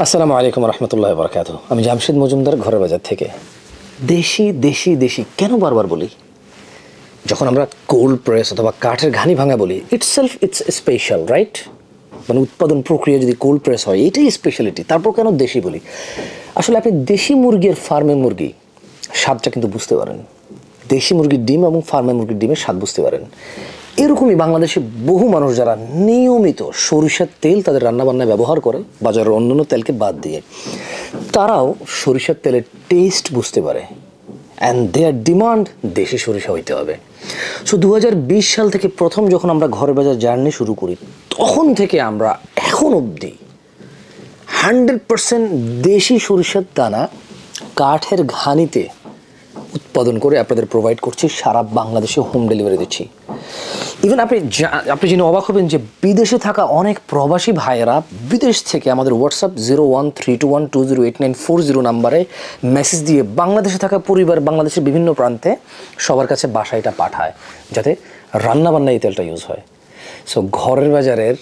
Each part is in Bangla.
আসসালামু আলাইকুম রহমতুল্লাহ বরকাত। আমি জামশেদ মজুমদার, ঘরের বাজার থেকে। দেশি দেশি দেশি কেন বারবার বলি? যখন আমরা কোল্ড প্রেস অথবা কাঠের ঘানি ভাঙা বলি, ইটস স্পেশাল, রাইট? মানে উৎপাদন প্রক্রিয়া যদি কোল্ড প্রেস হয়, এটাই স্পেশালিটি। তারপর কেন দেশি বলি? আসলে আপনি দেশি মুরগির ফার্মের মুরগি স্বাদটা কিন্তু বুঝতে পারেন। দেশি মুরগির ডিম এবং ফার্মের মুরগির ডিমের স্বাদ বুঝতে পারেন। এরকমই বাংলাদেশে বহু মানুষ যারা নিয়মিত সরিষার তেল তাদের রান্নাবান্নায় ব্যবহার করে, বাজারের অন্যান্য তেলকে বাদ দিয়ে, তারাও সরিষার তেলের টেস্ট বুঝতে পারে। অ্যান্ড দেয়ার ডিমান্ড দেশি সরিষা হইতে হবে। সো 2020 সাল থেকে প্রথম যখন আমরা ঘরের বাজার জার্নি শুরু করি, তখন থেকে আমরা এখন অবধি 100% দেশি সরিষার দানা কাঠের ঘানিতে উৎপাদন করে আপনাদের প্রোভাইড করছি। সারা বাংলাদেশে হোম ডেলিভারি দিচ্ছি। ইভেন আপনি জেনে অবাক হবেন যে বিদেশে থাকা অনেক প্রবাসী ভাইয়েরা বিদেশ থেকে আমাদের হোয়াটসঅ্যাপ 0132120894 নাম্বারে মেসেজ দিয়ে বাংলাদেশে থাকা পরিবার, বাংলাদেশের বিভিন্ন প্রান্তে সবার কাছে বাসায় এটা পাঠায়, যাতে রান্নাবান্না এই তেলটা ইউজ হয়। সো ঘরের বাজারের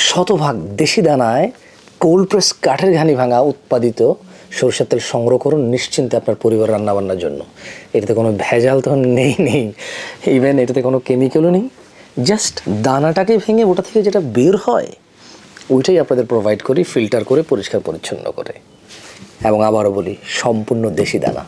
শতভাগ দেশি দানায় কোল্ড প্রেস কাঠের ঘানি ভাঙা উৎপাদিত সরষের তেল সংগ্রহ করুন নিশ্চিন্তে আপনার পরিবার রান্নাবান্নার জন্য। এটাতে কোনো ভেজাল তো নেই, ইভেন এটাতে কোনো কেমিক্যালও নেই। জাস্ট দানাটাকে ভেঙে ওটা থেকে যেটা বের হয় ওইটাই আপনাদের প্রোভাইড করি, ফিল্টার করে পরিষ্কার পরিচ্ছন্ন করে। এবং আবারও বলি, সম্পূর্ণ দেশি দানা।